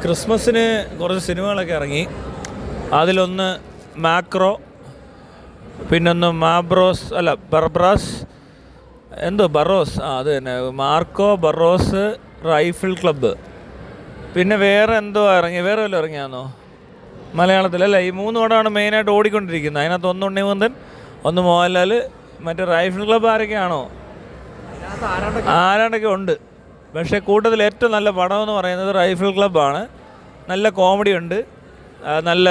ക്രിസ്മസിന് കുറച്ച് സിനിമകളൊക്കെ ഇറങ്ങി. അതിലൊന്ന് മാക്രോ, പിന്നൊന്ന് ബറോസ്, ബറോസ്, അത് തന്നെ, മാർക്കോ ബറോസ് റൈഫിൾ ക്ലബ്ബ്. പിന്നെ വേറെ എന്തോ ഇറങ്ങി, വേറെ വല്ലതും ഇറങ്ങിയാന്നോ മലയാളത്തിലല്ല? ഈ 3 പടമാണ് മെയിനായിട്ട് ഓടിക്കൊണ്ടിരിക്കുന്നത്. അതിനകത്ത് ഒന്ന് ഉണ്ണിമുന്തൻ, ഒന്ന് മോഹൻലാൽ, മറ്റേ റൈഫിൾ ക്ലബ്ബ് ആരൊക്കെയാണോ ആരാണ്ടൊക്കെ ഉണ്ട്. പക്ഷേ കൂട്ടത്തിൽ ഏറ്റവും നല്ല പടമെന്ന് പറയുന്നത് റൈഫിൾ ക്ലബ്ബാണ്. നല്ല കോമഡി ഉണ്ട്, നല്ല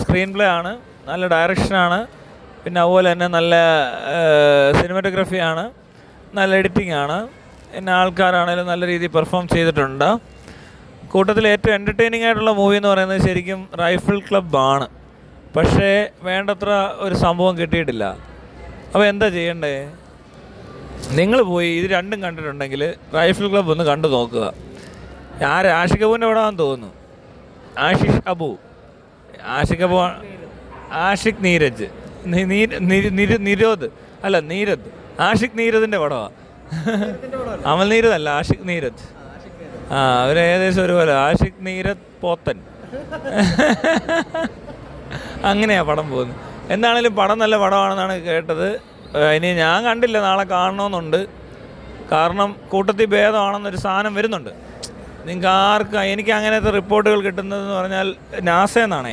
സ്ക്രീൻ പ്ലേ ആണ്, നല്ല ഡയറക്ഷനാണ്, പിന്നെ അതുപോലെ തന്നെ നല്ല സിനിമാറ്റോഗ്രഫിയാണ്, നല്ല എഡിറ്റിംഗ് ആണ്, പിന്നെ ആൾക്കാരാണെങ്കിലും നല്ല രീതിയിൽ പെർഫോം ചെയ്തിട്ടുണ്ട്. കൂട്ടത്തിൽ ഏറ്റവും എൻ്റർടൈനിങ് ആയിട്ടുള്ള മൂവി എന്ന് പറയുന്നത് ശരിക്കും റൈഫിൾ ക്ലബ്ബാണ്. പക്ഷേ വേണ്ടത്ര ഒരു സംഭവം കിട്ടിയിട്ടില്ല. അപ്പോൾ എന്താ ചെയ്യണ്ടേ? നിങ്ങൾ പോയി ഇത് രണ്ടും കണ്ടിട്ടുണ്ടെങ്കിൽ റൈഫിൾ ക്ലബ്ബ് ഒന്ന് കണ്ടു നോക്കുക. ആഷിഖ് അബുവിൻ്റെ പടമാണെന്ന് തോന്നുന്നു. ആഷിഖ് നീരജ്, നീരദ്, ആഷിഖ് നീരദിൻ്റെ പടമാണ്. അമൽ നീരദ് അല്ല, ആഷിഖ് നീരജ്. അവർ ഏകദേശം ഒരുപോലെ. ആഷിഖ് നീരദ് പോത്തൻ അങ്ങനെയാണ് പടം പോകുന്നത്. എന്താണേലും പടം നല്ല പടമാണെന്നാണ് കേട്ടത്. ഇനി ഞാൻ കണ്ടില്ല, നാളെ കാണണമെന്നുണ്ട്. കാരണം കൂട്ടത്തിൽ ഭേദമാണെന്നൊരു സാധനം വരുന്നുണ്ട്. നിങ്ങൾക്ക് ആർക്കും, എനിക്ക് അങ്ങനത്തെ റിപ്പോർട്ടുകൾ കിട്ടുന്നതെന്ന് പറഞ്ഞാൽ നാസയെന്നാണേ.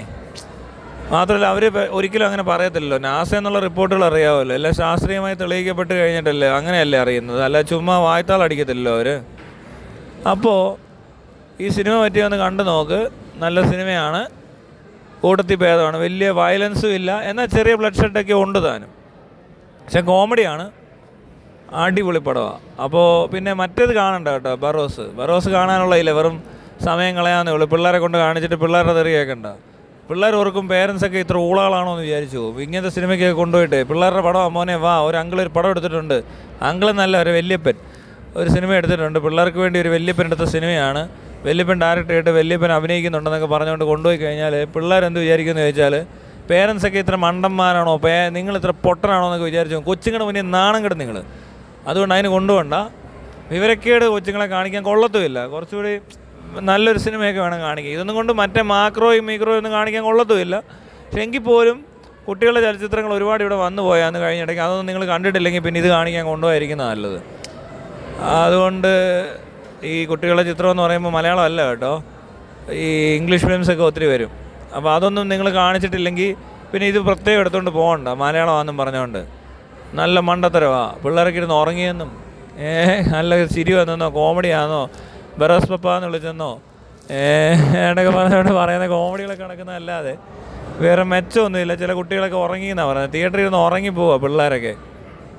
മാത്രമല്ല അവർ ഒരിക്കലും അങ്ങനെ പറയത്തില്ലല്ലോ. നാസ എന്നുള്ള റിപ്പോർട്ടുകൾ അറിയാമല്ലോ, എല്ലാം ശാസ്ത്രീയമായി തെളിയിക്കപ്പെട്ട് കഴിഞ്ഞിട്ടല്ലേ അങ്ങനെയല്ലേ അറിയുന്നത്, അല്ല ചുമ്മാ വായ്ത്താൾ അടിക്കത്തില്ലല്ലോ അവർ. അപ്പോൾ ഈ സിനിമ പറ്റി ഒന്ന് കണ്ടു നോക്ക്. നല്ല സിനിമയാണ്, കൂട്ടത്തിൽ ഭേദമാണ്, വലിയ വയലൻസും ഇല്ല, എന്നാൽ ചെറിയ ബ്ലഡ് ഷെഡൊക്കെ ഉണ്ട് താനും. പക്ഷെ കോമഡിയാണ്, അടിപൊളി പടമാണ്. അപ്പോൾ പിന്നെ മറ്റേത് കാണണ്ട കേട്ടോ, ബറോസ് കാണാനുള്ള ഇല്ല, വെറും സമയം കളയാന്നേ ഉള്ളൂ. പിള്ളേരെ കൊണ്ട് കാണിച്ചിട്ട് പിള്ളേരുടെ തെറി കേൾക്കണ്ട. പിള്ളേർ ഓർക്കും പേരൻസൊക്കെ ഇത്ര ഊളകളാണോ എന്ന് വിചാരിച്ചു പോകും. ഇങ്ങനത്തെ സിനിമയ്ക്കൊക്കെ കൊണ്ടുപോയിട്ട് പിള്ളേരുടെ പടം, മോനെ വാ, ഒരു ഒരു പടം എടുത്തിട്ടുണ്ട്. നല്ല ഒരു വല്യപ്പൻ ഒരു സിനിമ എടുത്തിട്ടുണ്ട്, പിള്ളേർക്ക് വേണ്ടി ഒരു വല്യപ്പൻ എടുത്ത സിനിമയാണ്. വല്യപ്പൻ ഡയറക്റ്റ് ആയിട്ട് വല്യപ്പൻ അഭിനയിക്കുന്നുണ്ടെന്നൊക്കെ പറഞ്ഞുകൊണ്ട് കൊണ്ടുപോയി കഴിഞ്ഞാൽ പിള്ളേരെന്ത് വിചാരിക്കുമെന്ന് ചോദിച്ചാൽ, പേരൻസൊക്കെ ഇത്ര മണ്ടന്മാരാണോ, നിങ്ങൾ ഇത്ര പൊട്ടനാണോ എന്നൊക്കെ വിചാരിച്ചു. കൊച്ചുങ്ങളുടെ മുന്നിൽ നാണം കെടും നിങ്ങൾ. അതുകൊണ്ട് അതിന് കൊണ്ടുപോകണ്ട. വിവരക്കേട് കൊച്ചുങ്ങളെ കാണിക്കാൻ കൊള്ളത്തുമില്ല. കുറച്ചുകൂടി നല്ലൊരു സിനിമയൊക്കെ വേണം കാണിക്കുക. ഇതൊന്നും കൊണ്ട് മറ്റേ മാക്രോയും ഒന്നും കാണിക്കാൻ കൊള്ളത്തുമില്ല. പക്ഷെ എങ്കിൽ പോലും കുട്ടികളുടെ ചലച്ചിത്രങ്ങൾ ഒരുപാട് ഇവിടെ വന്നു പോയാന്ന് കഴിഞ്ഞിടയ്ക്ക് അതൊന്നും നിങ്ങൾ കണ്ടിട്ടില്ലെങ്കിൽ പിന്നെ ഇത് കാണിക്കാൻ കൊണ്ടുപോയിരിക്കുന്നത് നല്ലത്. അതുകൊണ്ട് ഈ കുട്ടികളുടെ ചിത്രം എന്ന് പറയുമ്പോൾ മലയാളം അല്ല കേട്ടോ, ഈ ഇംഗ്ലീഷ് ഫിലിംസൊക്കെ ഒത്തിരി വരും. അപ്പോൾ അതൊന്നും നിങ്ങൾ കാണിച്ചിട്ടില്ലെങ്കിൽ പിന്നെ ഇത് പ്രത്യേകം എടുത്തുകൊണ്ട് പോകണ്ട മലയാളമാണെന്നും പറഞ്ഞുകൊണ്ട്. നല്ല മണ്ടത്തരമാണ്. പിള്ളേരൊക്കെ ഇരുന്ന് ഉറങ്ങിയെന്നും നല്ല ചിരി വന്നെന്നോ, കോമഡിയാണെന്നോ, ബറോസ് പപ്പ എന്ന് വിളിച്ചെന്നോ എന്നൊക്കെ പറഞ്ഞുകൊണ്ട് പറയുന്ന കോമഡികളൊക്കെ നടക്കുന്നതല്ലാതെ വേറെ മെച്ചമൊന്നുമില്ല. ചില കുട്ടികളൊക്കെ ഉറങ്ങിയെന്നാണ് പറയുന്നത്. തിയേറ്ററിൽ ഇരുന്ന് ഉറങ്ങിപ്പോവുക പിള്ളേരൊക്കെ.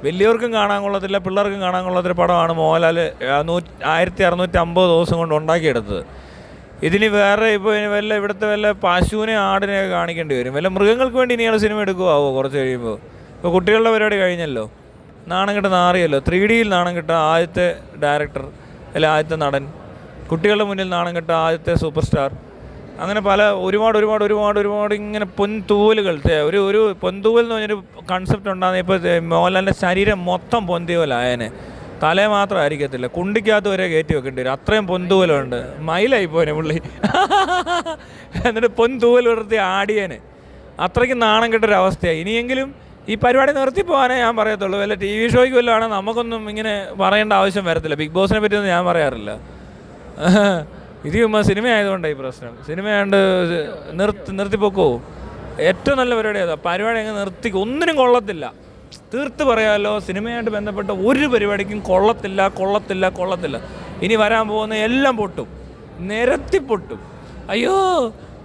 വലിയവർക്കും കാണാൻ കൊള്ളത്തില്ല, പിള്ളേർക്കും കാണാൻ കൊള്ളാത്തൊരു പടമാണ് മോഹൻലാൽ 1650 ദിവസം കൊണ്ട് ഉണ്ടാക്കിയെടുത്തത്. ഇതിന് വേറെ ഇപ്പോൾ വല്ല ഇവിടുത്തെ വല്ല പശുവിനെ ആടിനെയൊക്കെ കാണിക്കേണ്ടി വരും. വല്ല മൃഗങ്ങൾക്ക് വേണ്ടി ഇനിയുള്ള സിനിമ എടുക്കുമോ കുറച്ച് കഴിയുമ്പോൾ? ഇപ്പോൾ കുട്ടികളുടെ പരിപാടി കഴിഞ്ഞല്ലോ, നാണം കെട്ട നാറിയല്ലോ. 3Dയിൽ നാണം കെട്ട ആദ്യത്തെ ഡയറക്ടർ, അല്ല ആദ്യത്തെ നടൻ, കുട്ടികളുടെ മുന്നിൽ നാണം കെട്ട ആദ്യത്തെ സൂപ്പർ സ്റ്റാർ, അങ്ങനെ ഒരുപാട് ഇങ്ങനെ പൊൻതൂവലുകൾ. ഒരു പൊൻതൂവൽ എന്ന് പറഞ്ഞൊരു കൺസെപ്റ്റ് ഉണ്ടാകുന്ന ഇപ്പോൾ മോഹൻലാലിൻ്റെ ശരീരം മൊത്തം പൊന്തിയവലായനെ, തലേ മാത്രം ആയിരിക്കത്തില്ല, കുണ്ടിക്കകത്ത് വരെ കയറ്റി വെക്കേണ്ടി വരും, അത്രയും പൊന്തൂവലുണ്ട്. മയിലായി പോനെ പുള്ളി. എന്നിട്ട് പൊന്തൂവൽ വിടർത്തി ആടിയന്. അത്രയ്ക്ക് നാണം കെട്ടൊരവസ്ഥയാണ്. ഇനിയെങ്കിലും ഈ പരിപാടി നിർത്തി പോകാനേ ഞാൻ പറയത്തുള്ളൂ. വല്ല TV ഷോയ്ക്ക് വല്ലതും ആണെങ്കിൽ നമുക്കൊന്നും ഇങ്ങനെ പറയേണ്ട ആവശ്യം വരത്തില്ല. ബിഗ് ബോസിനെ പറ്റിയൊന്നും ഞാൻ പറയാറില്ല. ഇത് സിനിമ ആയതുകൊണ്ടാണ് ഈ പ്രശ്നം. സിനിമയാണ്ട് നിർത്തിപ്പോക്കോ. ഏറ്റവും നല്ല പരിപാടി അതാ. പരിപാടി അങ്ങ് നിർത്തിക്കും, ഒന്നിനും കൊള്ളത്തില്ല. തീർത്ത് പറയാമല്ലോ, സിനിമയായിട്ട് ബന്ധപ്പെട്ട ഒരു പരിപാടിക്കും കൊള്ളത്തില്ല. ഇനി വരാൻ പോകുന്ന എല്ലാം പൊട്ടും, നിരത്തി പൊട്ടും. അയ്യോ,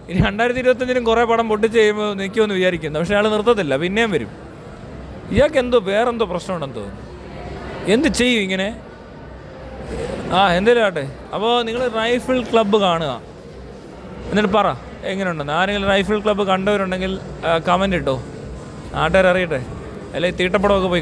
ഇനി 2025 കുറേ പടം പൊട്ടിച്ച് കഴിയുമ്പോൾ നിൽക്കുമെന്ന് വിചാരിക്കുന്നു. പക്ഷേ അയാൾ നിർത്തത്തില്ല, പിന്നെയും വരും. ഇയാൾക്ക് വേറെന്തോ പ്രശ്നമുണ്ടെന്ന് തോന്നുന്നു. എന്ത് ചെയ്യും ഇങ്ങനെ? എന്തേലും ആട്ടെ. അപ്പോൾ നിങ്ങൾ റൈഫിൾ ക്ലബ്ബ് കാണുക, എന്നിട്ട് പറ എങ്ങനെയുണ്ടെന്ന്. ആരെങ്കിലും റൈഫിൾ ക്ലബ്ബ് കണ്ടവരുണ്ടെങ്കിൽ കമൻ്റ് ഇട്ടോ, നാട്ടുകാർ അറിയട്ടെ. അല്ലെങ്കിൽ തീട്ടപ്പടമൊക്കെ പോയി